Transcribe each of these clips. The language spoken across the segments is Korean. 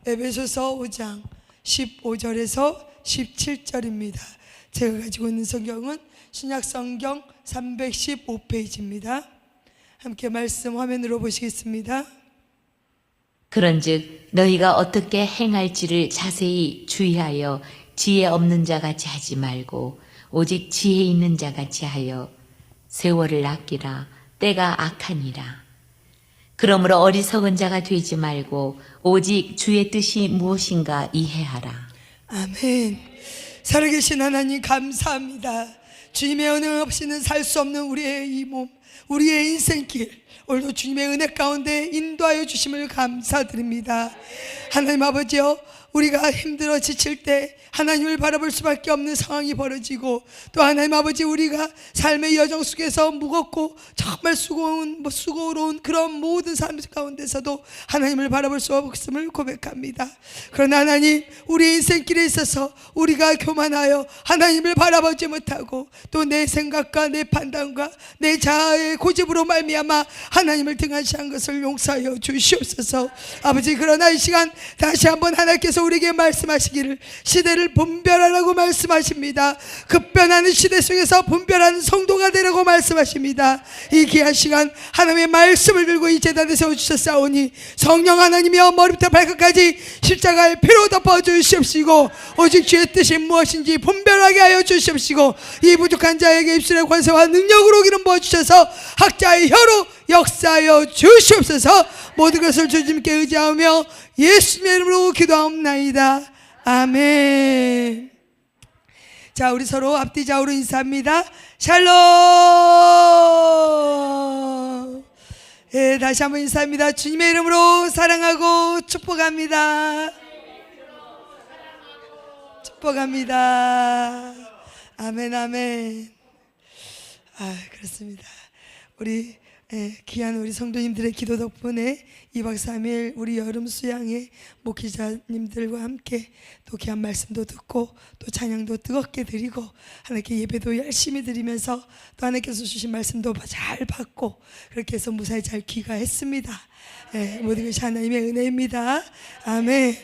에베소서 5장 15절에서 17절입니다. 제가 가지고 있는 성경은 신약성경 315페이지입니다. 함께 말씀 화면으로 보시겠습니다. 그런즉 너희가 어떻게 행할지를 자세히 주의하여 지혜 없는 자 같이 하지 말고 오직 지혜 있는 자 같이 하여 세월을 아끼라. 때가 악하니라. 그러므로 어리석은 자가 되지 말고 오직 주의 뜻이 무엇인가 이해하라. 아멘. 살아계신 하나님 감사합니다. 주님의 은혜 없이는 살 수 없는 우리의 이 몸, 우리의 인생길, 오늘도 주님의 은혜 가운데 인도하여 주심을 감사드립니다. 하나님 아버지여, 우리가 힘들어 지칠 때 하나님을 바라볼 수밖에 없는 상황이 벌어지고, 또 하나님 아버지, 우리가 삶의 여정 속에서 무겁고 정말 수고로운 그런 모든 삶 가운데서도 하나님을 바라볼 수 없음을 고백합니다. 그러나 하나님, 우리 인생길에 있어서 우리가 교만하여 하나님을 바라보지 못하고 또 내 생각과 내 판단과 내 자아의 고집으로 말미암아 하나님을 등한시한 것을 용서하여 주시옵소서. 아버지, 그러나 이 시간 다시 한번 하나님께서 우리에게 말씀하시기를 시대를 분별하라고 말씀하십니다. 급변하는 시대 속에서 분별하는 성도가 되라고 말씀하십니다. 이 귀한 시간 하나님의 말씀을 들고 이 제단에 세워주셨사오니 성령 하나님이여, 머리부터 발끝까지 십자가의 피로 덮어주시옵시고 오직 주의 뜻이 무엇인지 분별하게 하여 주시옵시고 이 부족한 자에게 입술의 권세와 능력으로 기름 부어주셔서 학자의 혀로 역사하여 주시옵소서. 모든 것을 주님께 의지하며 예수님의 이름으로 기도하옵나이다. 아멘. 자, 우리 서로 앞뒤 좌우로 인사합니다. 샬롬. 예, 다시 한번 인사합니다. 주님의 이름으로 사랑하고 축복합니다. 축복합니다. 아멘, 아멘. 그렇습니다. 우리 귀한 우리 성도님들의 기도 덕분에 2박 3일 우리 여름 수양회 목회자님들과 함께 또 귀한 말씀도 듣고 또 찬양도 뜨겁게 드리고 하나님께 예배도 열심히 드리면서 또 하나님께서 주신 말씀도 잘 받고 그렇게 해서 무사히 잘 귀가했습니다. 모든 것이 하나님의 은혜입니다. 아멘.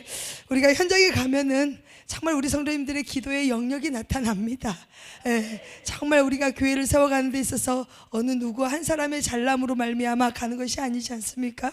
우리가 현장에 가면은 정말 우리 성도님들의 기도의 영역이 나타납니다. 정말 우리가 교회를 세워가는 데 있어서 어느 누구 한 사람의 잘남으로 말미암아 가는 것이 아니지 않습니까?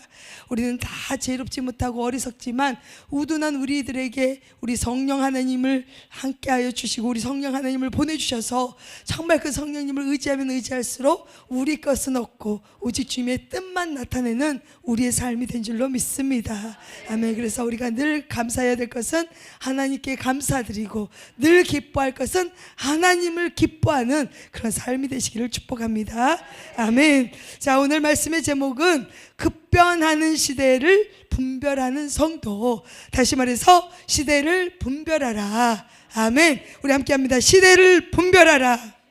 우리는 다 지혜롭지 못하고 어리석지만 우둔한 우리들에게 우리 성령 하나님을 함께하여 주시고 우리 성령 하나님을 보내주셔서 정말 그 성령님을 의지하면 의지할수록 우리 것은 없고 오직 주님의 뜻만 나타내는 우리의 삶이 된 줄로 믿습니다. 아멘. 그래서 우리가 늘 감사해야 될 것은 하나님께 감사드리고 늘 기뻐할 것은 하나님을 기뻐하는 그런 삶이 되시기를 축복합니다. 아멘. 자, 오늘 말씀의 제목은 급변하는 시대를 분별하는 성도. 다시 말해서 시대를 분별하라. 아멘. 우리 함께 합니다. 시대를 분별하라.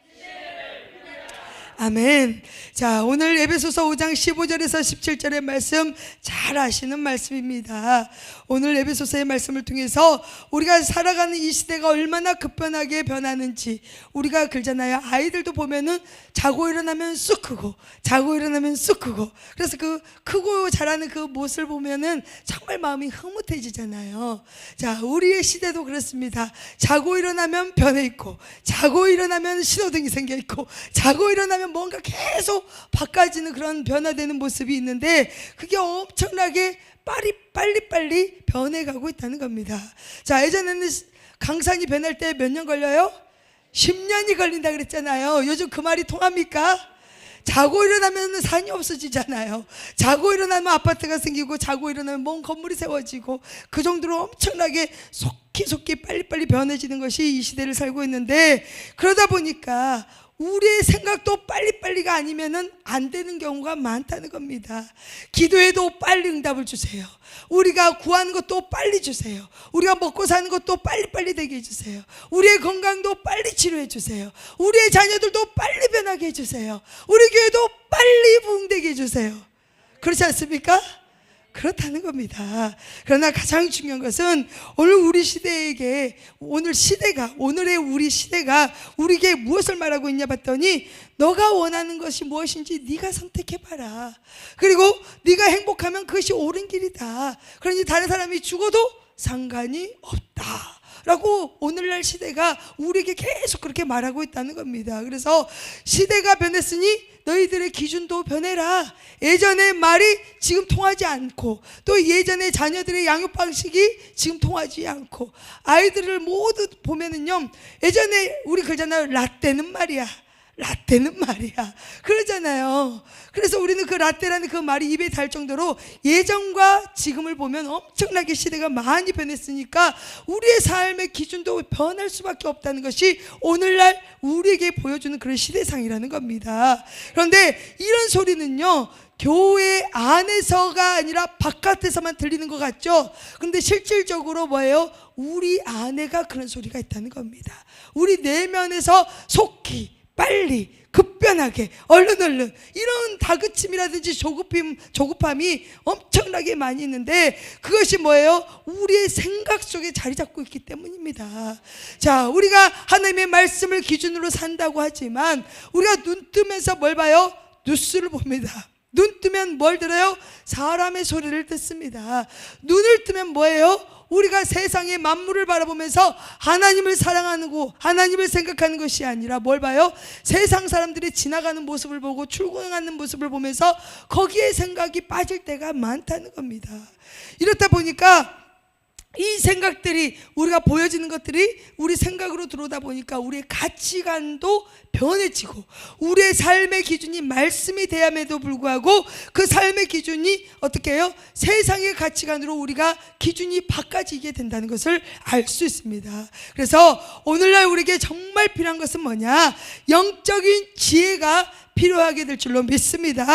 아멘. 자, 오늘 에베소서 5장 15절에서 17절의 말씀 잘 아시는 말씀입니다. 오늘 에베소서의 말씀을 통해서 우리가 살아가는 이 시대가 얼마나 급변하게 변하는지 우리가 그러잖아요. 아이들도 보면은 자고 일어나면 쑥 크고 자고 일어나면 쑥 크고, 그래서 그 크고 자라는 그 모습을 보면은 정말 마음이 흐뭇해지잖아요. 자, 우리의 시대도 그렇습니다. 자고 일어나면 변해 있고 자고 일어나면 신호등이 생겨 있고 자고 일어나면 뭔가 계속 바꿔지는 그런 변화되는 모습이 있는데 그게 엄청나게 빨리 변해가고 있다는 겁니다. 자, 예전에는 강산이 변할 때 몇 년 걸려요? 10년이 걸린다 그랬잖아요. 요즘 그 말이 통합니까? 자고 일어나면 산이 없어지잖아요. 자고 일어나면 아파트가 생기고 자고 일어나면 먼 건물이 세워지고 그 정도로 엄청나게 속히 빨리 변해지는 것이 이 시대를 살고 있는데, 그러다 보니까 우리의 생각도 빨리가 아니면은 안 되는 경우가 많다는 겁니다. 기도해도 빨리 응답을 주세요. 우리가 구하는 것도 빨리 주세요. 우리가 먹고 사는 것도 빨리 되게 해주세요. 우리의 건강도 빨리 치료해 주세요. 우리의 자녀들도 빨리 변하게 해주세요. 우리 교회도 빨리 부흥되게 해주세요. 그렇지 않습니까? 그렇다는 겁니다. 그러나 가장 중요한 것은 오늘 우리 시대에게 오늘의 우리 시대가 우리에게 무엇을 말하고 있냐 봤더니 너가 원하는 것이 무엇인지 네가 선택해봐라. 그리고 네가 행복하면 그것이 옳은 길이다. 그러니 다른 사람이 죽어도 상관이 없다 라고 오늘날 시대가 우리에게 계속 그렇게 말하고 있다는 겁니다. 그래서 시대가 변했으니 너희들의 기준도 변해라. 예전의 말이 지금 통하지 않고, 또 예전의 자녀들의 양육 방식이 지금 통하지 않고, 아이들을 모두 보면은요, 예전에 우리 그러잖아요. 라떼는 말이야, 라떼는 말이야, 그러잖아요. 그래서 우리는 그 라떼라는 그 말이 입에 달 정도로 예전과 지금을 보면 엄청나게 시대가 많이 변했으니까 우리의 삶의 기준도 변할 수밖에 없다는 것이 오늘날 우리에게 보여주는 그런 시대상이라는 겁니다. 그런데 이런 소리는요, 교회 안에서가 아니라 바깥에서만 들리는 것 같죠? 그런데 실질적으로 뭐예요? 우리 안에가 그런 소리가 있다는 겁니다. 우리 내면에서 속히, 빨리, 급변하게, 얼른 이런 다그침이라든지 조급함이 엄청나게 많이 있는데, 그것이 뭐예요? 우리의 생각 속에 자리 잡고 있기 때문입니다. 자, 우리가 하나님의 말씀을 기준으로 산다고 하지만 우리가 눈 뜨면서 뭘 봐요? 뉴스를 봅니다. 눈 뜨면 뭘 들어요? 사람의 소리를 듣습니다. 눈을 뜨면 뭐예요? 우리가 세상의 만물을 바라보면서 하나님을 사랑하고 하나님을 생각하는 것이 아니라 뭘 봐요? 세상 사람들이 지나가는 모습을 보고 출근하는 모습을 보면서 거기에 생각이 빠질 때가 많다는 겁니다. 이렇다 보니까 이 생각들이, 우리가 보여지는 것들이 우리 생각으로 들어오다 보니까 우리의 가치관도 변해지고, 우리의 삶의 기준이 말씀이 돼야에도 불구하고 그 삶의 기준이 어떻게 해요? 세상의 가치관으로 우리가 기준이 바꿔지게 된다는 것을 알 수 있습니다. 그래서 오늘날 우리에게 정말 필요한 것은 뭐냐? 영적인 지혜가 필요하게 될 줄로 믿습니다.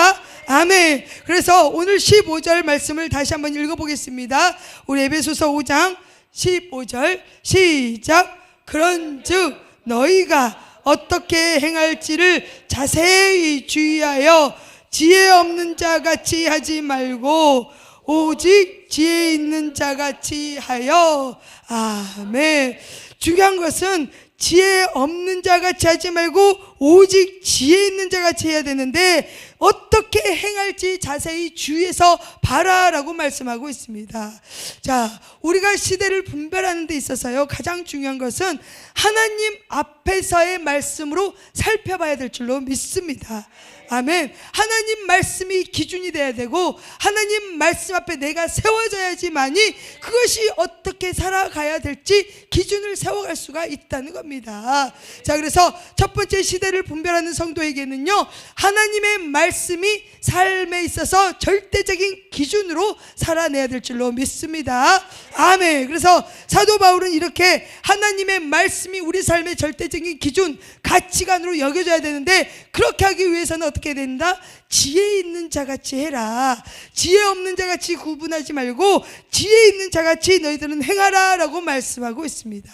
아멘. 그래서 오늘 15절 말씀을 다시 한번 읽어보겠습니다. 우리 에베소서 5장 15절 시작. 그런즉 너희가 어떻게 행할지를 자세히 주의하여 지혜 없는 자 같이 하지 말고 오직 지혜 있는 자 같이 하여. 아멘. 중요한 것은 지혜 없는 자 같이 하지 말고 오직 지혜 있는 자 같이 해야 되는데, 어떻게 행할지 자세히 주의해서 봐라라고 말씀하고 있습니다. 자, 우리가 시대를 분별하는 데 있어서요, 가장 중요한 것은 하나님 앞에서의 말씀으로 살펴봐야 될 줄로 믿습니다. 아멘. 하나님 말씀이 기준이 돼야 되고, 하나님 말씀 앞에 내가 세워져야지만이 그것이 어떻게 살아가야 될지 기준을 세워갈 수가 있다는 겁니다. 자, 그래서 첫 번째 시대를 분별하는 성도에게는요, 하나님의 말씀이 삶에 있어서 절대적인 기준으로 살아내야 될 줄로 믿습니다. 아멘. 그래서 사도 바울은 이렇게 하나님의 말씀이 우리 삶의 절대적인 기준, 가치관으로 여겨져야 되는데, 그렇게 하기 위해서는 어떻게 된다? 지혜 있는 자같이 해라. 지혜 없는 자같이 구분하지 말고 지혜 있는 자같이 너희들은 행하라 라고 말씀하고 있습니다.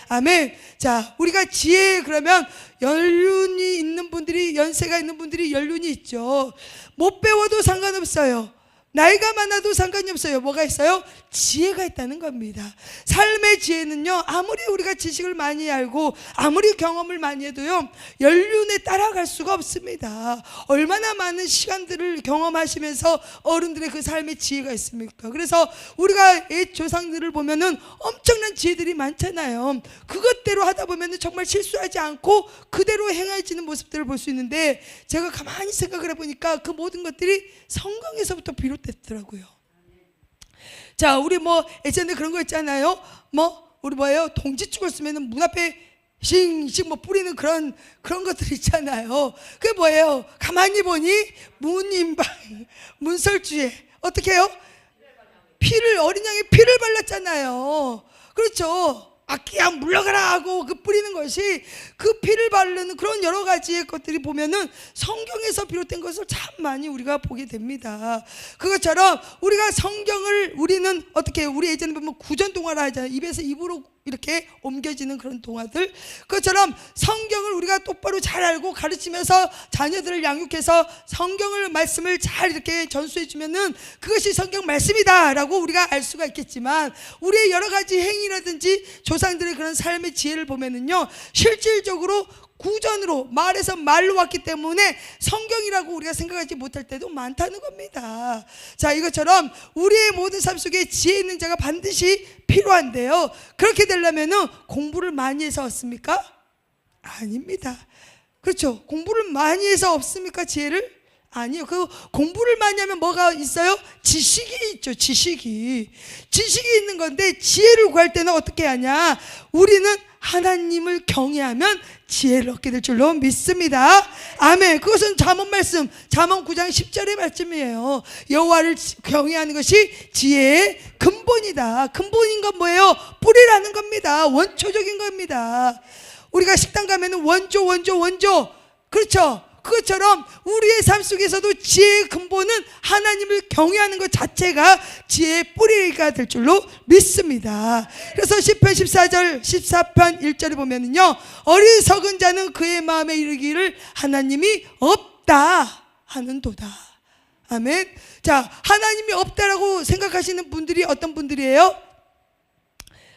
아멘. 자, 우리가 지혜, 그러면 연륜이 있는 분들이, 연세가 있는 분들이 연륜이 있죠. 못 배워도 상관없어요. 나이가 많아도 상관이 없어요. 뭐가 있어요? 지혜가 있다는 겁니다. 삶의 지혜는요, 아무리 우리가 지식을 많이 알고 아무리 경험을 많이 해도요, 연륜에 따라갈 수가 없습니다. 얼마나 많은 시간들을 경험하시면서 어른들의 그 삶의 지혜가 있습니까? 그래서 우리가 옛 조상들을 보면은 엄청난 지혜들이 많잖아요. 그것대로 하다 보면은 정말 실수하지 않고 그대로 행해지는 모습들을 볼 수 있는데, 제가 가만히 생각을 해보니까 그 모든 것들이 성경에서부터 비롯됐더라고요. 자, 우리 뭐 예전에 그런 거 있잖아요. 우리 뭐예요? 동지 죽었으면 문 앞에 싱싱 뿌리는 그런 것들 있잖아요. 그게 뭐예요? 가만히 보니 문인방, 문설주에 어떻게 해요? 어린 양의 피를 발랐잖아요. 그렇죠. 악기야 물러가라 하고 그 뿌리는 것이, 그 피를 바르는 그런 여러 가지의 것들이 보면은 성경에서 비롯된 것을 참 많이 우리가 보게 됩니다. 그것처럼 우리가 성경을, 우리는 어떻게 해요? 우리 예전에 보면 구전동화라 하잖아요. 입에서 입으로 이렇게 옮겨지는 그런 동화들. 그것처럼 성경을 우리가 똑바로 잘 알고 가르치면서 자녀들을 양육해서 성경을, 말씀을 잘 이렇게 전수해 주면은 그것이 성경 말씀이다 라고 우리가 알 수가 있겠지만, 우리의 여러 가지 행위라든지 조상들의 그런 삶의 지혜를 보면은요, 실질적으로 구전으로 말에서 말로 왔기 때문에 성경이라고 우리가 생각하지 못할 때도 많다는 겁니다. 자, 이것처럼 우리의 모든 삶 속에 지혜 있는 자가 반드시 필요한데요, 그렇게 되려면 공부를 많이 해서 얻습니까? 아닙니다. 그렇죠. 공부를 많이 해서 없습니까, 지혜를? 아니요. 그 공부를 많이 하면 뭐가 있어요? 지식이 있죠. 지식이 있는 건데, 지혜를 구할 때는 어떻게 하냐? 우리는 하나님을 경외하면 지혜를 얻게 될 줄로 믿습니다. 아멘. 그것은 잠언 말씀, 잠언 9장 10절의 말씀이에요. 여호와를 경외하는 것이 지혜의 근본이다. 근본인 건 뭐예요? 뿌리라는 겁니다. 원초적인 겁니다. 우리가 식당 가면은 원조. 그렇죠. 그것처럼 우리의 삶 속에서도 지혜의 근본은 하나님을 경외하는 것 자체가 지혜의 뿌리가 될 줄로 믿습니다. 그래서 시편 14편 1절에 보면은요, 어리석은 자는 그의 마음에 이르기를 하나님이 없다 하는도다. 아멘. 자, 하나님이 없다라고 생각하시는 분들이 어떤 분들이에요?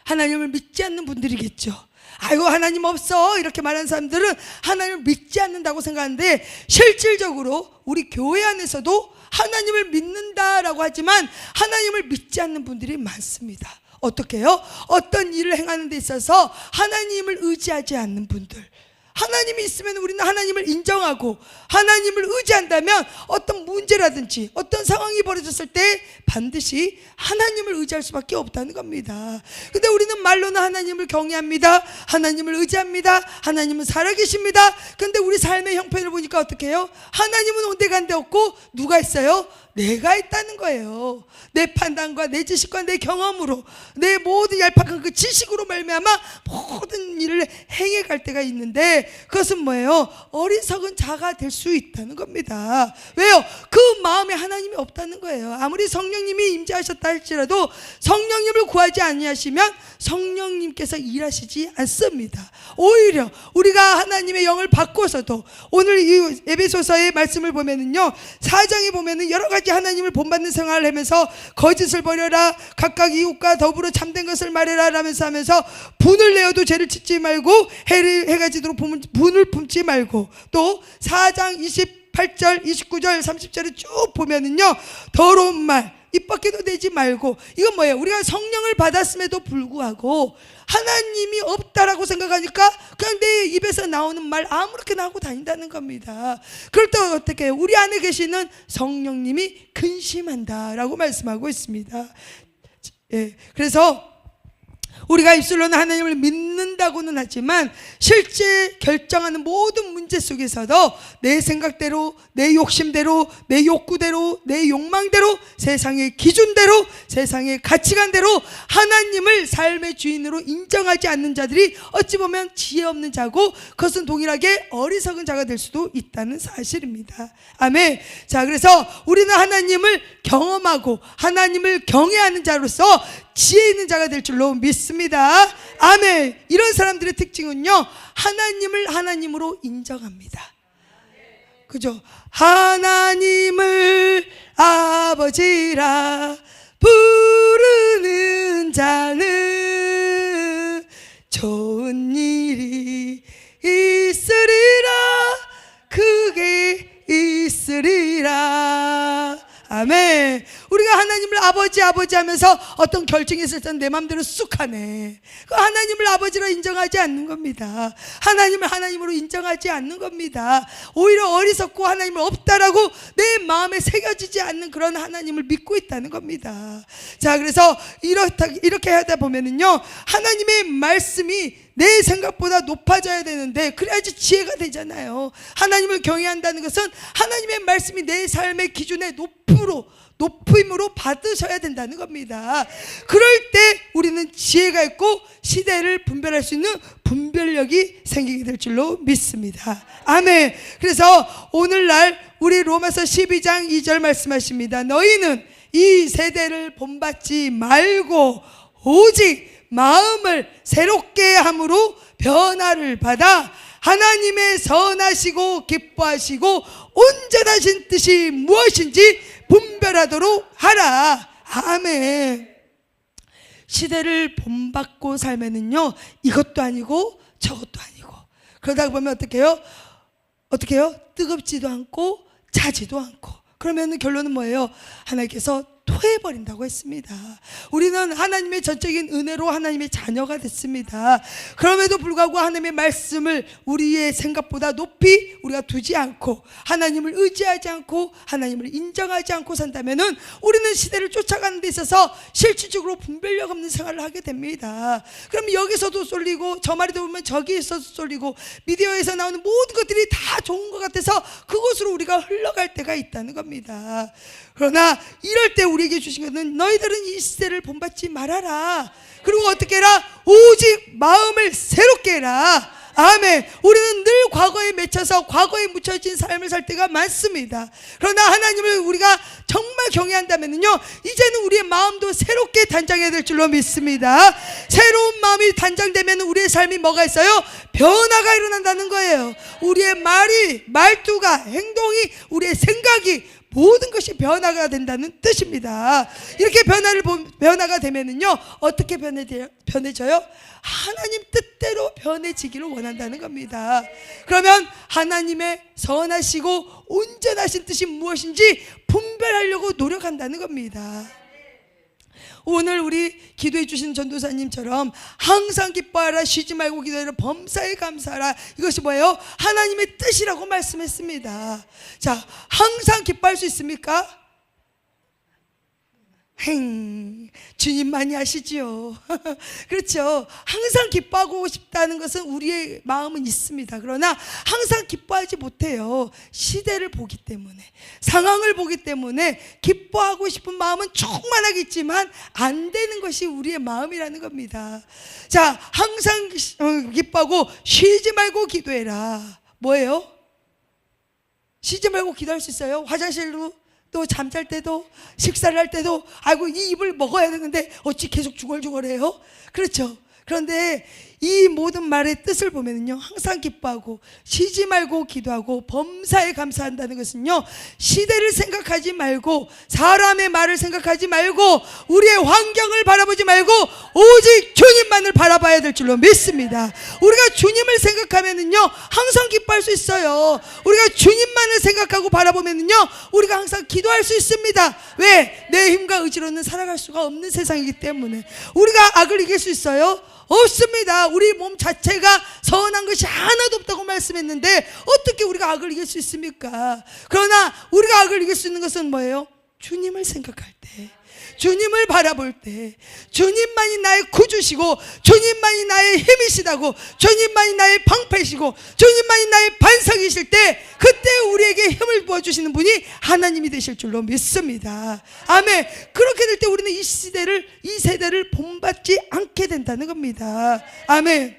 하나님을 믿지 않는 분들이겠죠. 아이고, 하나님 없어, 이렇게 말하는 사람들은 하나님을 믿지 않는다고 생각하는데, 실질적으로 우리 교회 안에서도 하나님을 믿는다라고 하지만 하나님을 믿지 않는 분들이 많습니다. 어떻게 해요? 어떤 일을 행하는 데 있어서 하나님을 의지하지 않는 분들, 하나님이 있으면 우리는 하나님을 인정하고 하나님을 의지한다면 어떤 문제라든지 어떤 상황이 벌어졌을 때 반드시 하나님을 의지할 수밖에 없다는 겁니다. 근데 우리는 말로는 하나님을 경외합니다, 하나님을 의지합니다, 하나님은 살아계십니다. 근데 우리 삶의 형편을 보니까 어떻게 해요? 하나님은 온데간데 없고 누가 있어요? 내가 있다는 거예요. 내 판단과 내 지식과 내 경험으로, 내 모든 얄팍한 그 지식으로 말미암아 모든 일을 행해갈 때가 있는데, 그것은 뭐예요? 어리석은 자가 될 수 있다는 겁니다. 왜요? 그 마음에 하나님이 없다는 거예요. 아무리 성령님이 임재하셨다 할지라도 성령님을 구하지 아니하시면 성령님께서 일하시지 않습니다. 오히려 우리가 하나님의 영을 받고서도, 오늘 이 에베소서의 말씀을 보면은요, 4장에 보면은 여러 가지 하나님을 본받는 생활을 하면서 거짓을 버려라, 각각 이웃과 더불어 참된 것을 말해라 라면서 하면서 분을 내어도 죄를 짓지 말고 해가 지도록 분을 품지 말고, 또 4장 28절 29절 30절에 쭉 보면은요, 더러운 말 입 밖에도 내지 말고. 이건 뭐예요? 우리가 성령을 받았음에도 불구하고 하나님이 없다라고 생각하니까 그냥 내 입에서 나오는 말 아무렇게나 하고 다닌다는 겁니다. 그럴 때 어떻게 해요? 우리 안에 계시는 성령님이 근심한다라고 말씀하고 있습니다. 예, 그래서 우리가 입술로는 하나님을 믿는다고는 하지만 실제 결정하는 모든 문제 속에서도 내 생각대로, 내 욕심대로, 내 욕구대로, 내 욕망대로, 세상의 기준대로, 세상의 가치관대로 하나님을 삶의 주인으로 인정하지 않는 자들이 어찌 보면 지혜 없는 자고, 그것은 동일하게 어리석은 자가 될 수도 있다는 사실입니다. 아멘. 자, 그래서 우리는 하나님을 경험하고 하나님을 경외하는 자로서 지혜 있는 자가 될 줄로 믿습니다. 아멘. 이런 사람들의 특징은요, 하나님을 하나님으로 인정합니다. 그죠? 하나님을 아버지라 부르는 자는 좋은 일이 있으리라, 그게 있으리라. 아멘. 우리가 하나님을 아버지 하면서 어떤 결정이 있을 때 내 맘대로 쑥 하네. 그 하나님을 아버지로 인정하지 않는 겁니다. 하나님을 하나님으로 인정하지 않는 겁니다. 오히려 어리석고 하나님을 없다라고 내 마음에 새겨지지 않는 그런 하나님을 믿고 있다는 겁니다. 자, 그래서 이렇게 하다 보면은요, 하나님의 말씀이 내 생각보다 높아져야 되는데, 그래야지 지혜가 되잖아요. 하나님을 경외한다는 것은 하나님의 말씀이 내 삶의 기준에 높임으로 받으셔야 된다는 겁니다. 그럴 때 우리는 지혜가 있고 시대를 분별할 수 있는 분별력이 생기게 될 줄로 믿습니다. 아멘. 그래서 오늘날 우리 로마서 12장 2절 말씀하십니다. 너희는 이 세대를 본받지 말고 오직 마음을 새롭게 함으로 변화를 받아 하나님의 선하시고 기뻐하시고 온전하신 뜻이 무엇인지 분별하도록 하라. 아멘. 시대를 본받고 살면은요, 이것도 아니고 저것도 아니고, 그러다 보면 어떻게 해요? 뜨겁지도 않고 차지도 않고. 그러면 결론은 뭐예요? 하나님께서 토해버린다고 했습니다. 우리는 하나님의 전적인 은혜로 하나님의 자녀가 됐습니다. 그럼에도 불구하고 하나님의 말씀을 우리의 생각보다 높이 우리가 두지 않고 하나님을 의지하지 않고 하나님을 인정하지 않고 산다면은 우리는 시대를 쫓아가는 데 있어서 실질적으로 분별력 없는 생활을 하게 됩니다. 그럼 여기서도 쏠리고 저 말이 들어오면 저기에서도 쏠리고 미디어에서 나오는 모든 것들이 다 좋은 것 같아서 그곳으로 우리가 흘러갈 때가 있다는 겁니다. 그러나 이럴 때 우리에게 주신 것은 너희들은 이 시대를 본받지 말아라. 그리고 어떻게 해라? 오직 마음을 새롭게 해라. 아멘. 우리는 늘 과거에 맺혀서 과거에 묻혀진 삶을 살 때가 많습니다. 그러나 하나님을 우리가 정말 경외한다면요, 이제는 우리의 마음도 새롭게 단장해야 될 줄로 믿습니다. 새로운 마음이 단장되면 우리의 삶이 뭐가 있어요? 변화가 일어난다는 거예요. 우리의 말투가, 행동이, 우리의 생각이 모든 것이 변화가 된다는 뜻입니다. 이렇게 변화가 되면은요, 어떻게 변해져요? 하나님 뜻대로 변해지기를 원한다는 겁니다. 그러면 하나님의 선하시고 온전하신 뜻이 무엇인지 분별하려고 노력한다는 겁니다. 오늘 우리 기도해 주신 전도사님처럼 항상 기뻐하라, 쉬지 말고 기도하라, 범사에 감사하라. 이것이 뭐예요? 하나님의 뜻이라고 말씀했습니다. 자, 항상 기뻐할 수 있습니까? 주님만이 아시지요. 그렇죠. 항상 기뻐하고 싶다는 것은 우리의 마음은 있습니다. 그러나 항상 기뻐하지 못해요. 시대를 보기 때문에, 상황을 보기 때문에 기뻐하고 싶은 마음은 충만하겠지만 안 되는 것이 우리의 마음이라는 겁니다. 자, 항상 기뻐하고 쉬지 말고 기도해라. 뭐예요? 쉬지 말고 기도할 수 있어요? 화장실로, 또 잠잘 때도, 식사를 할 때도, 아이고 이 입을 먹어야 되는데 어찌 계속 중얼중얼해요? 그렇죠. 그런데 이 모든 말의 뜻을 보면요, 항상 기뻐하고 쉬지 말고 기도하고 범사에 감사한다는 것은요, 시대를 생각하지 말고 사람의 말을 생각하지 말고 우리의 환경을 바라보지 말고 오직 주님만을 바라봐야 될 줄로 믿습니다. 우리가 주님을 생각하면은요, 항상 기뻐할 수 있어요. 우리가 주님만을 생각하고 바라보면은요, 우리가 항상 기도할 수 있습니다. 왜? 내 힘과 의지로는 살아갈 수가 없는 세상이기 때문에. 우리가 악을 이길 수 있어요? 없습니다. 우리 몸 자체가 선한 것이 하나도 없다고 말씀했는데 어떻게 우리가 악을 이길 수 있습니까? 그러나 우리가 악을 이길 수 있는 것은 뭐예요? 주님을 생각할 때, 주님을 바라볼 때, 주님만이 나의 구주시고 주님만이 나의 힘이시다고, 주님만이 나의 방패시고 주님만이 나의 반석이실 때, 그때 우리에게 힘을 부어주시는 분이 하나님이 되실 줄로 믿습니다. 아멘. 그렇게 될 때 우리는 이 세대를 본받지 않게 된다는 겁니다. 아멘.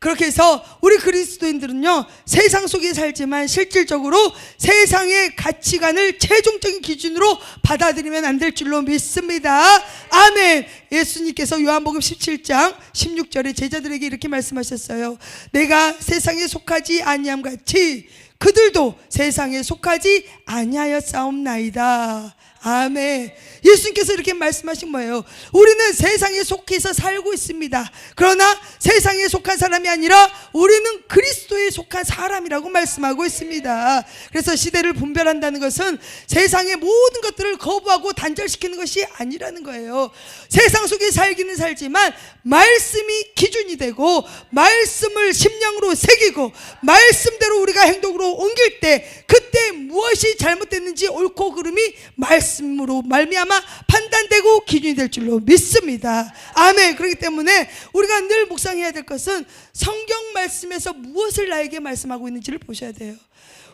그렇게 해서 우리 그리스도인들은요, 세상 속에 살지만 실질적으로 세상의 가치관을 최종적인 기준으로 받아들이면 안 될 줄로 믿습니다. 아멘. 예수님께서 요한복음 17장 16절에 제자들에게 이렇게 말씀하셨어요. 내가 세상에 속하지 아니함 같이 그들도 세상에 속하지 아니하였사옵나이다. 아멘. 예수님께서 이렇게 말씀하신 거예요. 우리는 세상에 속해서 살고 있습니다. 그러나 세상에 속한 사람이 아니라 우리는 그리스도에 속한 사람이라고 말씀하고 있습니다. 그래서 시대를 분별한다는 것은 세상의 모든 것들을 거부하고 단절시키는 것이 아니라는 거예요. 세상 속에 살기는 살지만 말씀이 기준이 되고 말씀을 심령으로 새기고 말씀대로 우리가 행동으로 옮길 때, 그때 무엇이 잘못됐는지 옳고 그름이 말씀으로 말미암아 판단되고 기준이 될 줄로 믿습니다. 아멘. 그렇기 때문에 우리가 늘 묵상해야 될 것은 성경 말씀에서 무엇을 나에게 말씀하고 있는지를 보셔야 돼요.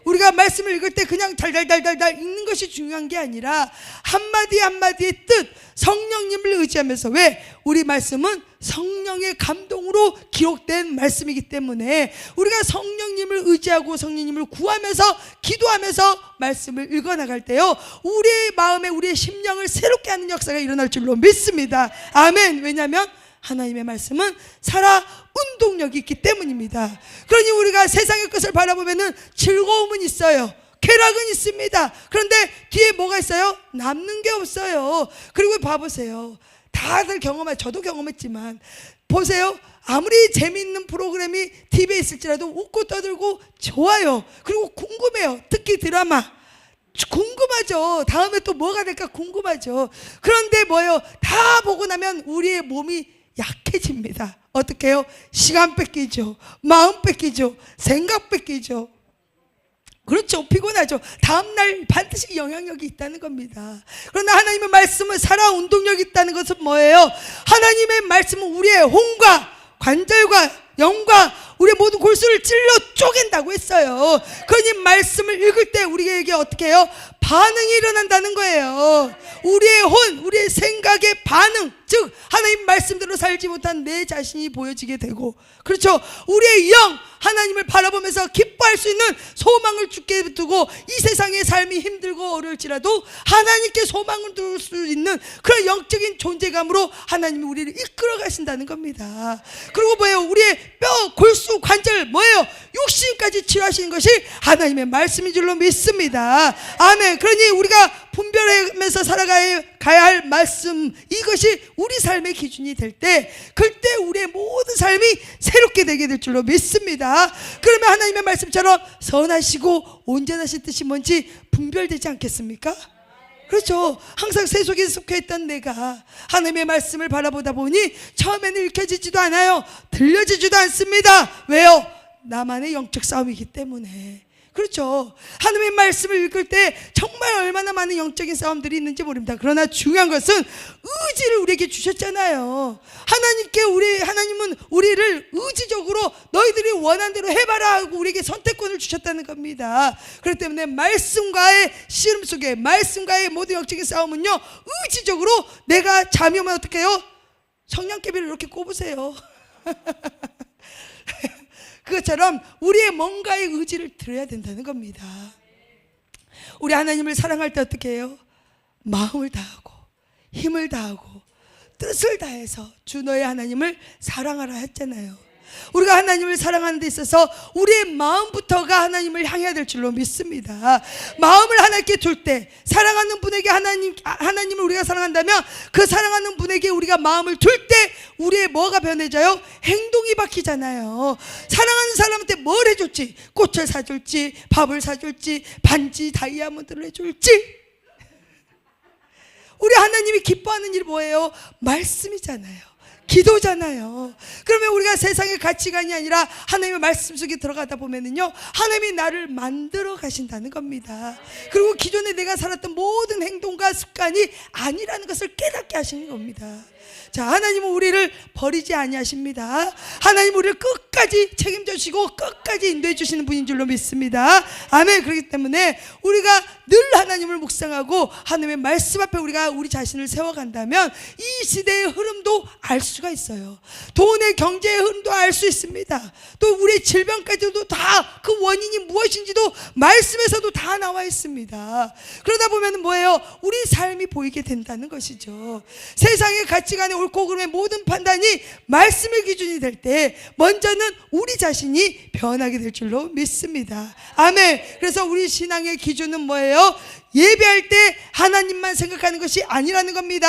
우리가 말씀을 읽을 때 그냥 달달달달달 읽는 것이 중요한 게 아니라 한마디 한마디의 뜻, 성령님을 의지하면서, 왜? 우리 말씀은 성령의 감동으로 기록된 말씀이기 때문에 우리가 성령님을 의지하고 성령님을 구하면서 기도하면서 말씀을 읽어나갈 때요, 우리의 마음에 우리의 심령을 새롭게 하는 역사가 일어날 줄로 믿습니다. 아멘. 왜냐하면 하나님의 말씀은 살아 운동력이 있기 때문입니다. 그러니 우리가 세상의 것을 바라보면은 즐거움은 있어요. 쾌락은 있습니다. 그런데 뒤에 뭐가 있어요? 남는 게 없어요. 그리고 봐보세요. 다들 저도 경험했지만 보세요. 아무리 재미있는 프로그램이 TV에 있을지라도 웃고 떠들고 좋아요. 그리고 궁금해요. 특히 드라마 궁금하죠. 다음에 또 뭐가 될까 궁금하죠. 그런데 뭐예요? 다 보고 나면 우리의 몸이 약해집니다. 어떻게 해요? 시간 뺏기죠. 마음 뺏기죠. 생각 뺏기죠. 그렇죠. 피곤하죠. 다음날 반드시 영향력이 있다는 겁니다. 그러나 하나님의 말씀은 살아 운동력이 있다는 것은 뭐예요? 하나님의 말씀은 우리의 혼과 관절과 영과 우리의 모든 골수를 찔러 쪼갠다고 했어요. 그러니 말씀을 읽을 때 우리에게 어떻게 해요? 반응이 일어난다는 거예요. 우리의 혼, 우리의 생각의 반응, 즉 하나님 말씀대로 살지 못한 내 자신이 보여지게 되고, 그렇죠. 우리의 영, 하나님을 바라보면서 기뻐할 수 있는 소망을 주께 두고 이 세상의 삶이 힘들고 어려울지라도 하나님께 소망을 둘 수 있는 그런 영적인 존재감으로 하나님이 우리를 이끌어 가신다는 겁니다. 그리고 뭐예요? 우리의 뼈, 골수, 관절 뭐예요? 육신까지 치료하시는 것이 하나님의 말씀인 줄로 믿습니다. 아멘. 그러니 우리가 분별하면서 살아가야 할 말씀, 이것이 우리 삶의 기준이 될 때, 그때 우리의 모든 삶이 새롭게 되게 될 줄로 믿습니다. 그러면 하나님의 말씀처럼 선하시고 온전하신 뜻이 뭔지 분별되지 않겠습니까? 그렇죠. 항상 세속에 속해있던 내가 하나님의 말씀을 바라보다 보니 처음에는 읽혀지지도 않아요. 들려지지도 않습니다. 왜요? 나만의 영적 싸움이기 때문에. 그렇죠. 하나님의 말씀을 읽을 때 정말 얼마나 많은 영적인 싸움들이 있는지 모릅니다. 그러나 중요한 것은 의지를 우리에게 주셨잖아요. 하나님은 우리를 의지적으로 너희들이 원하는 대로 해봐라 하고 우리에게 선택권을 주셨다는 겁니다. 그렇기 때문에 말씀과의 씨름 속에, 말씀과의 모든 영적인 싸움은요, 의지적으로 내가 잠이 오면 어떻게 해요? 성냥개비를 이렇게 꼽으세요. 그것처럼 우리의 뭔가의 의지를 들어야 된다는 겁니다. 우리 하나님을 사랑할 때 어떻게 해요? 마음을 다하고 힘을 다하고 뜻을 다해서 주 너의 하나님을 사랑하라 했잖아요. 우리가 하나님을 사랑하는 데 있어서 우리의 마음부터가 하나님을 향해야 될 줄로 믿습니다. 마음을 하나님께 둘 때, 사랑하는 분에게 하나님을 우리가 사랑한다면 그 사랑하는 분에게 우리가 마음을 둘 때 우리의 뭐가 변해져요? 행동이 바뀌잖아요. 사랑하는 사람한테 뭘 해줄지, 꽃을 사줄지, 밥을 사줄지, 반지 다이아몬드를 해줄지. 우리 하나님이 기뻐하는 일이 뭐예요? 말씀이잖아요. 기도잖아요. 그러면 우리가 세상의 가치관이 아니라 하나님의 말씀 속에 들어가다 보면은요, 하나님이 나를 만들어 가신다는 겁니다. 그리고 기존에 내가 살았던 모든 행동과 습관이 아니라는 것을 깨닫게 하시는 겁니다. 자, 하나님은 우리를 버리지 아니하십니다. 하나님은 우리를 끝까지 책임져 주시고 끝까지 인도해 주시는 분인 줄로 믿습니다. 아멘. 그렇기 때문에 우리가 늘 하나님을 묵상하고 하나님의 말씀 앞에 우리가 우리 자신을 세워간다면 이 시대의 흐름도 알 수가 있어요. 돈의 경제의 흐름도 알 수 있습니다. 또 우리의 질병까지도 다 그 원인이 무엇인지도 말씀에서도 다 나와 있습니다. 그러다 보면 뭐예요? 우리 삶이 보이게 된다는 것이죠. 세상의 가치관의 옳고 그름의 모든 판단이 말씀의 기준이 될 때 먼저는 우리 자신이 변하게 될 줄로 믿습니다. 아멘. 그래서 우리 신앙의 기준은 뭐예요? 예배할 때 하나님만 생각하는 것이 아니라는 겁니다.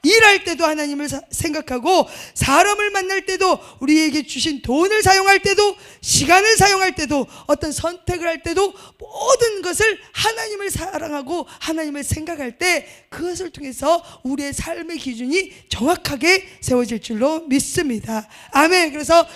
일할 때도 하나님을 생각하고, 사람을 만날 때도, 우리에게 주신 돈을 사용할 때도, 시간을 사용할 때도, 어떤 선택을 할 때도 모든 것을 하나님을 사랑하고 하나님을 생각할 때 그것을 통해서 우리의 삶의 기준이 정확하게 세워질 줄로 믿습니다. 아멘. 그래서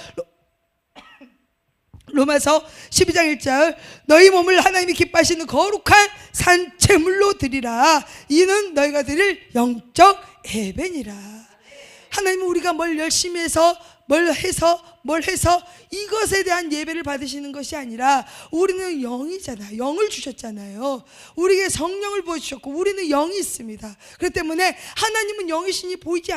로마서 12장 1절, 너희 몸을 하나님이 기뻐하시는 거룩한 산 제물로 드리라. 이는 너희가 드릴 영적 예배니라. 하나님은 우리가 뭘 열심히 해서 뭘 해서 이것에 대한 예배를 받으시는 것이 아니라, 우리는 영이잖아요. 영을 주셨잖아요. 우리에게 성령을 보여주셨고 우리는 영이 있습니다. 그렇기 때문에 하나님은 영이시니 보이지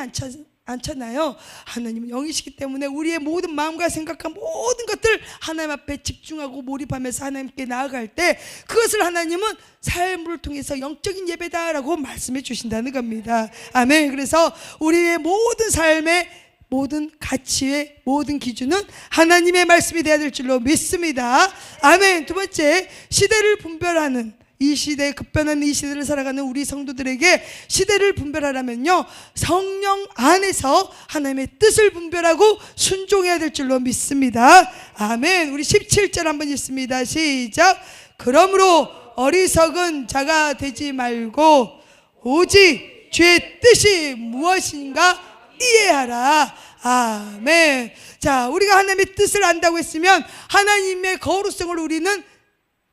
않잖아요. 하나님은 영이시기 때문에 우리의 모든 마음과 생각한 모든 것들 하나님 앞에 집중하고 몰입하면서 하나님께 나아갈 때 그것을 하나님은 삶을 통해서 영적인 예배다라고 말씀해 주신다는 겁니다. 아멘. 그래서 우리의 모든 삶의 모든 가치의 모든 기준은 하나님의 말씀이 되어야 될 줄로 믿습니다. 아멘. 두 번째, 시대를 분별하는 이 시대, 급변하는 이 시대를 살아가는 우리 성도들에게 시대를 분별하려면요, 성령 안에서 하나님의 뜻을 분별하고 순종해야 될 줄로 믿습니다. 아멘. 우리 17절 한번 읽습니다. 시작. 그러므로 어리석은 자가 되지 말고 오직 주의 뜻이 무엇인가 이해하라. 아멘. 자, 우리가 하나님의 뜻을 안다고 했으면 하나님의 거룩성을 우리는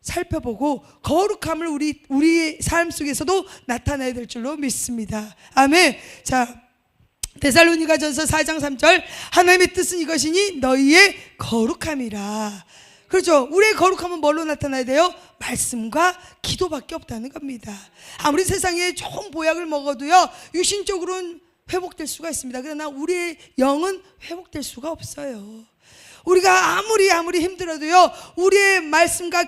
살펴보고 거룩함을 우리 삶 속에서도 나타나야 될 줄로 믿습니다. 아멘. 자, 데살로니가전서 4장 3절, 하나님의 뜻은 이것이니 너희의 거룩함이라. 그렇죠. 우리의 거룩함은 뭘로 나타나야 돼요? 말씀과 기도밖에 없다는 겁니다. 아무리 세상에 좋은 보약을 먹어도요, 육신적으로는 회복될 수가 있습니다. 그러나 우리의 영은 회복될 수가 없어요. 우리가 아무리 힘들어도요, 우리의 말씀과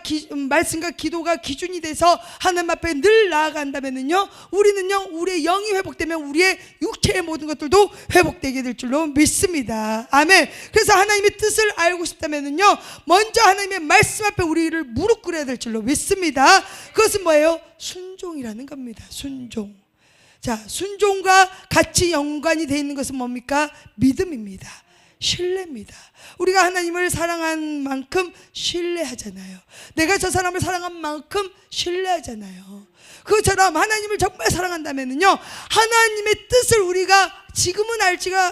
기도가 기준이 돼서 하나님 앞에 늘 나아간다면요, 우리는요, 우리의 영이 회복되면 우리의 육체의 모든 것들도 회복되게 될 줄로 믿습니다. 아멘. 그래서 하나님의 뜻을 알고 싶다면요, 먼저 하나님의 말씀 앞에 우리를 무릎 꿇어야 될 줄로 믿습니다. 그것은 뭐예요? 순종이라는 겁니다. 순종. 자, 순종과 같이 연관이 되어 있는 것은 뭡니까? 믿음입니다. 신뢰입니다. 우리가 하나님을 사랑한 만큼 신뢰하잖아요. 내가 저 사람을 사랑한 만큼 신뢰하잖아요. 그것처럼 하나님을 정말 사랑한다면요, 하나님의 뜻을 우리가 지금은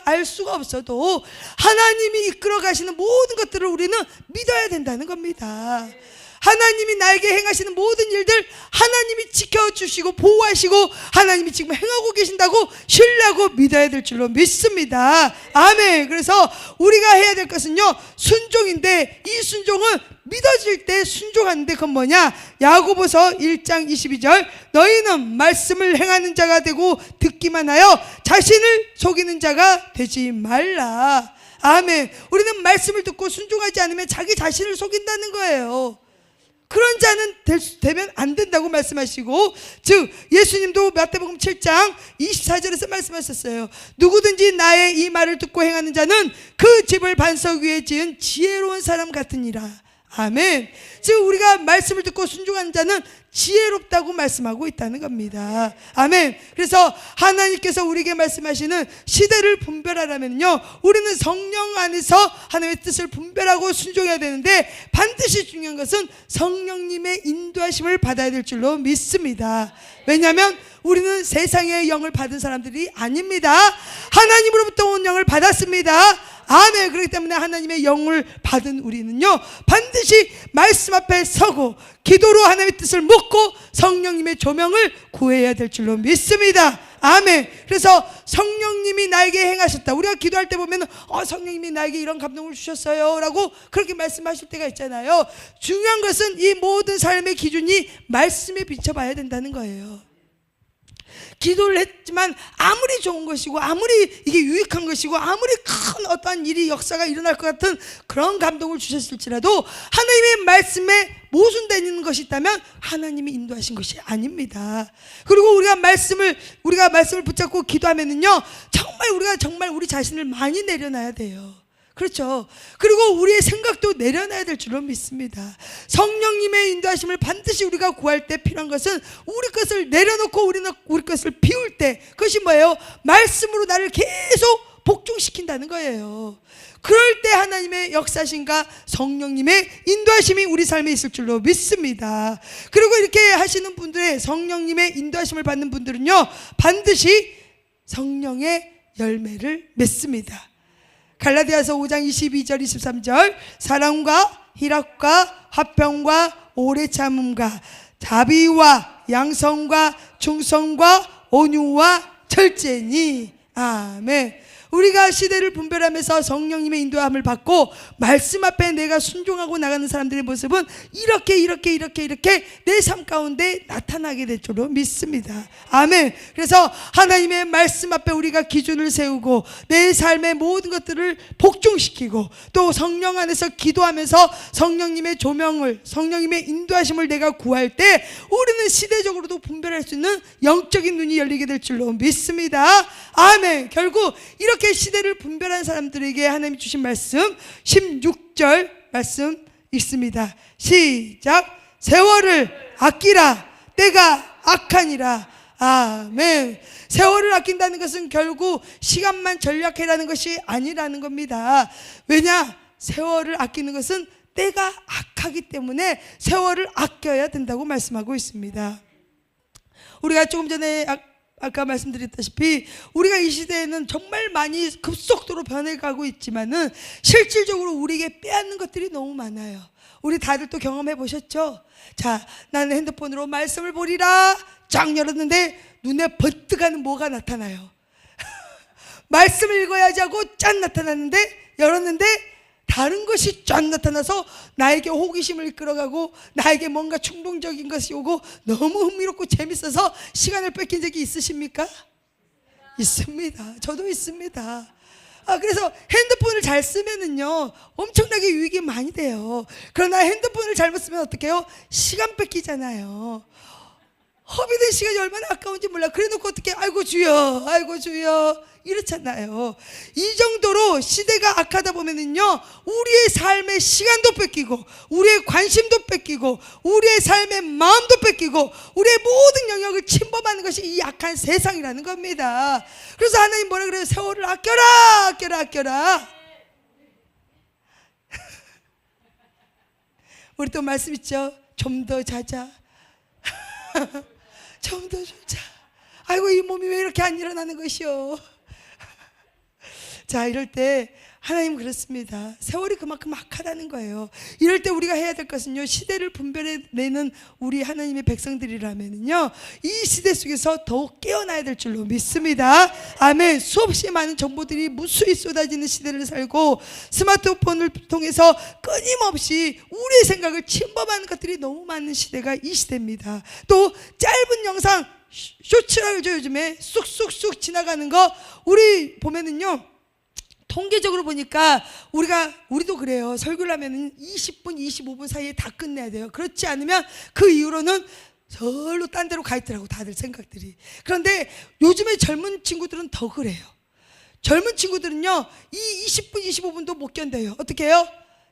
알 수가 없어도 하나님이 이끌어 가시는 모든 것들을 우리는 믿어야 된다는 겁니다. 하나님이 나에게 행하시는 모든 일들 하나님이 지켜주시고 보호하시고 하나님이 지금 행하고 계신다고 신뢰하고 믿어야 될 줄로 믿습니다. 아멘. 그래서 우리가 해야 될 것은요, 순종인데, 이 순종은 믿어질 때 순종하는데 그건 뭐냐? 야고보서 1장 22절, 너희는 말씀을 행하는 자가 되고 듣기만 하여 자신을 속이는 자가 되지 말라. 아멘. 우리는 말씀을 듣고 순종하지 않으면 자기 자신을 속인다는 거예요. 그런 자는 되면 안 된다고 말씀하시고, 즉 예수님도 마태복음 7장 24절에서 말씀하셨어요. 누구든지 나의 이 말을 듣고 행하는 자는 그 집을 반석 위에 지은 지혜로운 사람 같으니라. 아멘. 즉 우리가 말씀을 듣고 순종하는 자는 지혜롭다고 말씀하고 있다는 겁니다. 아멘. 그래서 하나님께서 우리에게 말씀하시는 시대를 분별하려면요, 우리는 성령 안에서 하나님의 뜻을 분별하고 순종해야 되는데, 반드시 중요한 것은 성령님의 인도하심을 받아야 될 줄로 믿습니다. 왜냐하면 우리는 세상의 영을 받은 사람들이 아닙니다. 하나님으로부터 온 영을 받았습니다. 아멘. 그렇기 때문에 하나님의 영을 받은 우리는요, 반드시 말씀 앞에 서고 기도로 하나님의 뜻을 묻고 성령님의 조명을 구해야 될 줄로 믿습니다. 아멘. 그래서 성령님이 나에게 행하셨다. 우리가 기도할 때 보면 성령님이 나에게 이런 감동을 주셨어요 라고 그렇게 말씀하실 때가 있잖아요. 중요한 것은 이 모든 삶의 기준이 말씀에 비춰봐야 된다는 거예요. 기도를 했지만 아무리 좋은 것이고 아무리 이게 유익한 것이고 아무리 큰 어떠한 일이 역사가 일어날 것 같은 그런 감동을 주셨을지라도 하나님의 말씀에 모순되는 것이 있다면 하나님이 인도하신 것이 아닙니다. 그리고 우리가 말씀을 붙잡고 기도하면은요, 정말 우리 자신을 많이 내려놔야 돼요. 그렇죠. 그리고 우리의 생각도 내려놔야 될 줄로 믿습니다. 성령님의 인도하심을 반드시 우리가 구할 때 필요한 것은 우리 것을 내려놓고 우리 것을 비울 때, 그것이 뭐예요? 말씀으로 나를 계속 복종시킨다는 거예요. 그럴 때 하나님의 역사신과 성령님의 인도하심이 우리 삶에 있을 줄로 믿습니다. 그리고 이렇게 하시는 분들의 성령님의 인도하심을 받는 분들은요, 반드시 성령의 열매를 맺습니다. 갈라디아서 5장 22절 23절, 사랑과 희락과 화평과 오래 참음과 자비와 양성과 충성과 온유와 절제니. 아멘. 우리가 시대를 분별하면서 성령님의 인도함을 받고 말씀 앞에 내가 순종하고 나가는 사람들의 모습은 이렇게 내 삶 가운데 나타나게 될 줄로 믿습니다. 아멘. 그래서 하나님의 말씀 앞에 우리가 기준을 세우고 내 삶의 모든 것들을 복종시키고 또 성령 안에서 기도하면서 성령님의 조명을, 성령님의 인도하심을 내가 구할 때 우리는 시대적으로도 분별할 수 있는 영적인 눈이 열리게 될 줄로 믿습니다. 아멘. 결국 이렇게 시대를 분별한 사람들에게 하나님이 주신 말씀 16절 말씀 읽습니다. 시작. 세월을 아끼라. 때가 악하니라. 아멘. 세월을 아낀다는 것은 결국 시간만 전략해라는 것이 아니라는 겁니다. 왜냐? 세월을 아끼는 것은 때가 악하기 때문에 세월을 아껴야 된다고 말씀하고 있습니다. 우리가 조금 전에 아까 말씀드렸다시피 우리가 이 시대에는 정말 많이 급속도로 변해가고 있지만은 실질적으로 우리에게 빼앗는 것들이 너무 많아요. 우리 다들 또 경험해 보셨죠? 자, 나는 핸드폰으로 말씀을 보리라 쫙 열었는데 눈에 번뜩 하는 뭐가 나타나요. 말씀을 읽어야지 하고 짠 나타났는데 열었는데 다른 것이 쫙 나타나서 나에게 호기심을 이끌어가고 나에게 뭔가 충동적인 것이 오고 너무 흥미롭고 재밌어서 시간을 뺏긴 적이 있으십니까? 있습니다. 저도 있습니다. 그래서 핸드폰을 잘 쓰면은요 엄청나게 유익이 많이 돼요. 그러나 핸드폰을 잘못 쓰면 어떻게 해요? 시간 뺏기잖아요. 허비된 시간이 얼마나 아까운지 몰라. 그래놓고 어떻게 아이고 주여 아이고 주여 이렇잖아요. 이 정도로 시대가 악하다 보면은요 우리의 삶의 시간도 뺏기고 우리의 관심도 뺏기고 우리의 삶의 마음도 뺏기고 우리의 모든 영역을 침범하는 것이 이 악한 세상이라는 겁니다. 그래서 하나님 뭐라 그래요? 세월을 아껴라 아껴라 아껴라. 우리 또 말씀 있죠? 좀 더 자자. 좀 더 자자. 아이고 이 몸이 왜 이렇게 안 일어나는 것이요. 자, 이럴 때 하나님 그렇습니다. 세월이 그만큼 악하다는 거예요. 이럴 때 우리가 해야 될 것은요 시대를 분별해내는 우리 하나님의 백성들이라면요 이 시대 속에서 더욱 깨어나야 될 줄로 믿습니다. 아멘. 수없이 많은 정보들이 무수히 쏟아지는 시대를 살고 스마트폰을 통해서 끊임없이 우리의 생각을 침범하는 것들이 너무 많은 시대가 이 시대입니다. 또 짧은 영상 쇼츠라고 요즘에 쑥쑥쑥 지나가는 거 우리 보면은요 통계적으로 보니까 우리도 그래요. 설교를 하면은 20분, 25분 사이에 다 끝내야 돼요. 그렇지 않으면 그 이후로는 절로 딴 데로 가 있더라고 다들 생각들이. 그런데 요즘에 젊은 친구들은 더 그래요. 젊은 친구들은요 이 20분, 25분도 못 견뎌요. 어떻게 해요?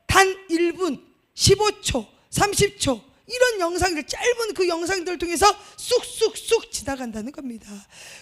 단 1분, 15초, 30초 이런 영상들, 짧은 그 영상들을 통해서 쑥쑥쑥 지나간다는 겁니다.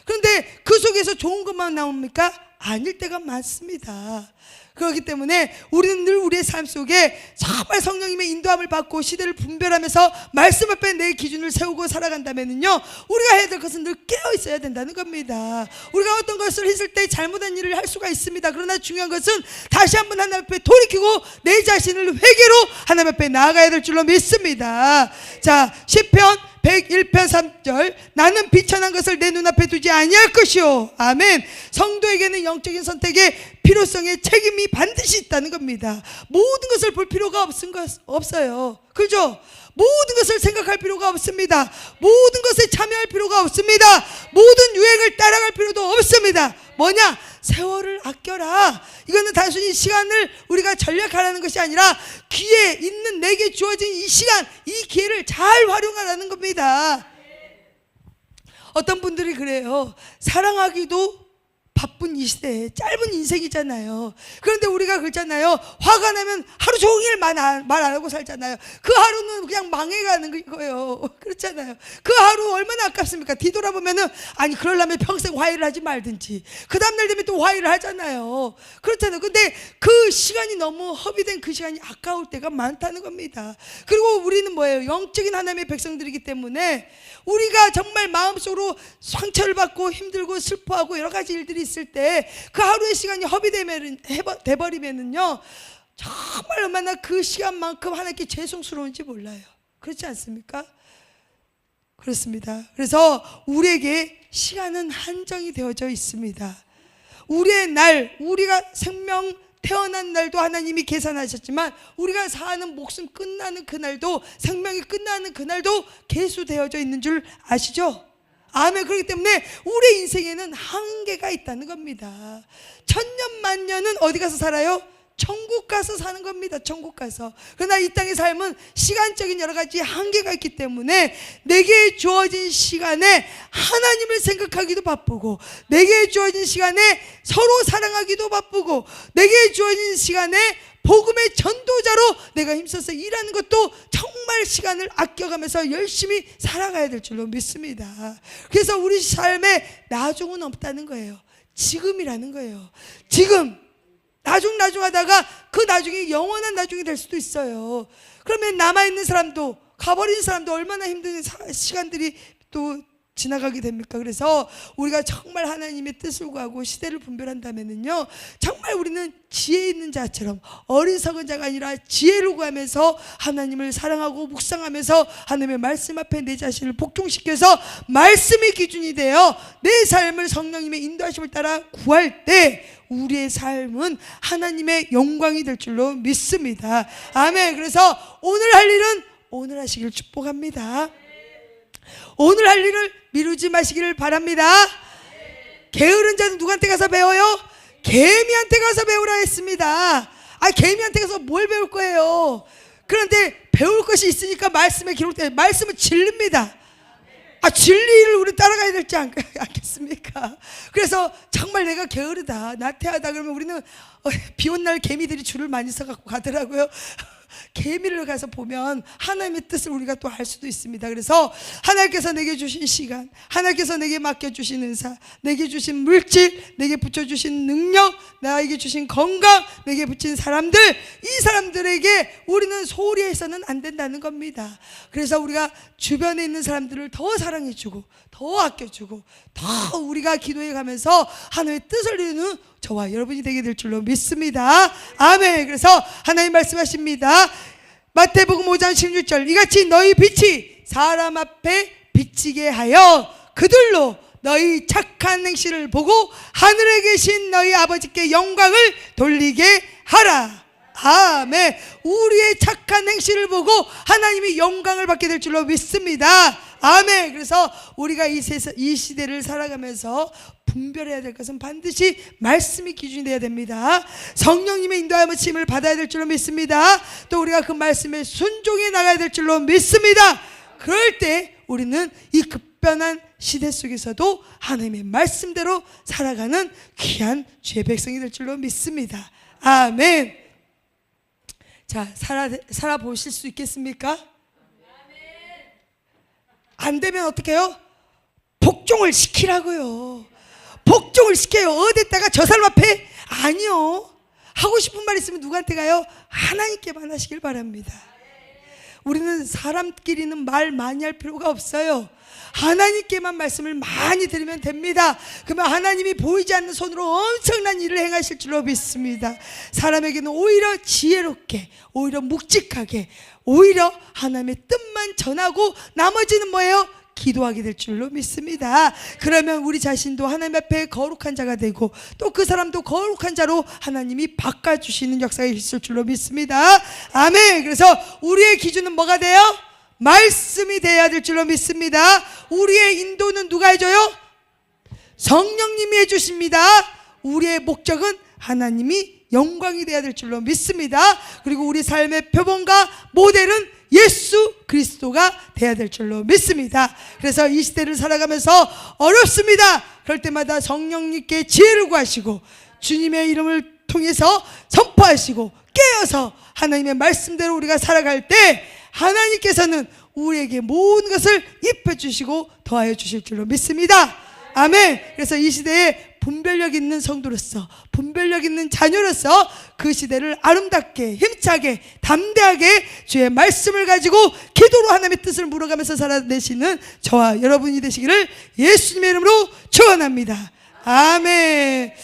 그런데 그 속에서 좋은 것만 나옵니까? 아닐 때가 많습니다. 그렇기 때문에 우리는 늘 우리의 삶 속에 정말 성령님의 인도함을 받고 시대를 분별하면서 말씀 앞에 내 기준을 세우고 살아간다면요 우리가 해야 될 것은 늘 깨어 있어야 된다는 겁니다. 우리가 어떤 것을 했을 때 잘못한 일을 할 수가 있습니다. 그러나 중요한 것은 다시 한번 하나님 앞에 돌이키고 내 자신을 회개로 하나님 앞에 나아가야 될 줄로 믿습니다. 자, 시편 101편 3절 나는 비천한 것을 내 눈앞에 두지 아니할 것이요. 아멘. 성도에게는 영적인 선택의 필요성에 책임이 반드시 있다는 겁니다. 모든 것을 볼 필요가 없어요. 그죠? 모든 것을 생각할 필요가 없습니다. 모든 것에 참여할 필요가 없습니다. 모든 유행을 따라갈 필요도 없습니다. 뭐냐? 세월을 아껴라. 이거는 단순히 시간을 우리가 전략하라는 것이 아니라 귀에 있는 내게 주어진 이 시간, 이 기회를 잘 활용하라는 겁니다. 어떤 분들이 그래요. 사랑하기도 바쁜 이 시대에 짧은 인생이잖아요. 그런데 우리가 그렇잖아요. 화가 나면 하루 종일 말 안 하고 살잖아요. 그 하루는 그냥 망해가는 거예요. 그렇잖아요. 그 하루 얼마나 아깝습니까? 뒤돌아보면은 아니 그러려면 평생 화해를 하지 말든지 그 다음날 되면 또 화해를 하잖아요. 그렇잖아요. 근데 그 시간이 너무 허비된 그 시간이 아까울 때가 많다는 겁니다. 그리고 우리는 뭐예요? 영적인 하나님의 백성들이기 때문에 우리가 정말 마음속으로 상처를 받고 힘들고 슬퍼하고 여러 가지 일들이 있을 때 그 하루의 시간이 허비돼버리면은요 정말 얼마나 그 시간만큼 하나님께 죄송스러운지 몰라요. 그렇지 않습니까? 그렇습니다. 그래서 우리에게 시간은 한정이 되어져 있습니다. 우리의 날, 우리가 생명 태어난 날도 하나님이 계산하셨지만 우리가 사는 목숨 끝나는 그날도 생명이 끝나는 그날도 계수되어져 있는 줄 아시죠? 아멘. 그렇기 때문에 우리 인생에는 한계가 있다는 겁니다. 천년 만년은 어디 가서 살아요? 천국 가서 사는 겁니다. 천국 가서. 그러나 이 땅의 삶은 시간적인 여러 가지 한계가 있기 때문에 내게 주어진 시간에 하나님을 생각하기도 바쁘고 내게 주어진 시간에 서로 사랑하기도 바쁘고 내게 주어진 시간에 복음의 전도자로 내가 힘써서 일하는 것도 정말 시간을 아껴가면서 열심히 살아가야 될 줄로 믿습니다. 그래서 우리 삶에 나중은 없다는 거예요. 지금이라는 거예요. 지금 나중 하다가 그 나중이 영원한 나중이 될 수도 있어요. 그러면 남아있는 사람도, 가버린 사람도 얼마나 힘든 시간들이 또 지나가게 됩니까? 그래서 우리가 정말 하나님의 뜻을 구하고 시대를 분별한다면은요, 정말 우리는 지혜 있는 자처럼, 어리석은 자가 아니라 지혜를 구하면서 하나님을 사랑하고 묵상하면서 하나님의 말씀 앞에 내 자신을 복종시켜서 말씀이 기준이 되어 내 삶을 성령님의 인도하심을 따라 구할 때 우리의 삶은 하나님의 영광이 될 줄로 믿습니다. 아멘. 그래서 오늘 할 일은 오늘 하시길 축복합니다. 오늘 할 일을 미루지 마시기를 바랍니다. 게으른 자는 누구한테 가서 배워요? 개미한테 가서 배우라 했습니다. 개미한테 가서 뭘 배울 거예요? 그런데 배울 것이 있으니까 말씀에 기록되어, 말씀은 진리입니다. 진리를 우리 따라가야 될지 않겠습니까? 그래서 정말 내가 게으르다, 나태하다 그러면 우리는 비 온 날 개미들이 줄을 많이 서갖고 가더라고요. 개미를 가서 보면 하나님의 뜻을 우리가 또 알 수도 있습니다. 그래서 하나님께서 내게 주신 시간, 하나님께서 내게 맡겨주신 은사, 내게 주신 물질, 내게 붙여주신 능력, 나에게 주신 건강, 내게 붙인 사람들, 이 사람들에게 우리는 소홀히 해서는 안 된다는 겁니다. 그래서 우리가 주변에 있는 사람들을 더 사랑해주고 더 아껴주고 더 우리가 기도해 가면서 하나님의 뜻을 이루는 저와 여러분이 되게 될 줄로 믿습니다. 아멘. 그래서 하나님 말씀하십니다. 마태복음 5장 16절, 이같이 너희 빛이 사람 앞에 비치게 하여 그들로 너희 착한 행실을 보고 하늘에 계신 너희 아버지께 영광을 돌리게 하라. 아멘. 우리의 착한 행실을 보고 하나님이 영광을 받게 될 줄로 믿습니다. 아멘. 그래서 우리가 이 시대를 살아가면서 분별해야 될 것은 반드시 말씀이 기준이 되어야 됩니다. 성령님의 인도하심을 받아야 될 줄로 믿습니다. 또 우리가 그 말씀에 순종해 나가야 될 줄로 믿습니다. 그럴 때 우리는 이 급변한 시대 속에서도 하나님의 말씀대로 살아가는 귀한 주의 백성이 될 줄로 믿습니다. 아멘. 자, 살아보실 수 있겠습니까? 안 되면 어떻게 해요? 복종을 시키라고요. 복종을 시켜요. 어디다가 저 사람 앞에? 아니요. 하고 싶은 말 있으면 누구한테 가요? 하나님께만 하시길 바랍니다. 우리는 사람끼리는 말 많이 할 필요가 없어요. 하나님께만 말씀을 많이 드리면 됩니다. 그러면 하나님이 보이지 않는 손으로 엄청난 일을 행하실 줄로 믿습니다. 사람에게는 오히려 지혜롭게, 오히려 묵직하게, 오히려 하나님의 뜻만 전하고 나머지는 뭐예요? 기도하게 될 줄로 믿습니다. 그러면 우리 자신도 하나님 앞에 거룩한 자가 되고 또 그 사람도 거룩한 자로 하나님이 바꿔주시는 역사가 있을 줄로 믿습니다. 아멘. 그래서 우리의 기준은 뭐가 돼요? 말씀이 돼야 될 줄로 믿습니다. 우리의 인도는 누가 해줘요? 성령님이 해주십니다. 우리의 목적은 하나님이 영광이 돼야 될 줄로 믿습니다. 그리고 우리 삶의 표본과 모델은 예수 그리스도가 돼야 될 줄로 믿습니다. 그래서 이 시대를 살아가면서 어렵습니다. 그럴 때마다 성령님께 지혜를 구하시고 주님의 이름을 통해서 선포하시고 깨어서 하나님의 말씀대로 우리가 살아갈 때 하나님께서는 우리에게 모든 것을 입혀주시고 더하여 주실 줄로 믿습니다. 아멘. 그래서 이 시대에 분별력 있는 성도로서, 분별력 있는 자녀로서 그 시대를 아름답게, 힘차게, 담대하게 주의 말씀을 가지고 기도로 하나님의 뜻을 물어가면서 살아내시는 저와 여러분이 되시기를 예수님의 이름으로 축원합니다. 아멘.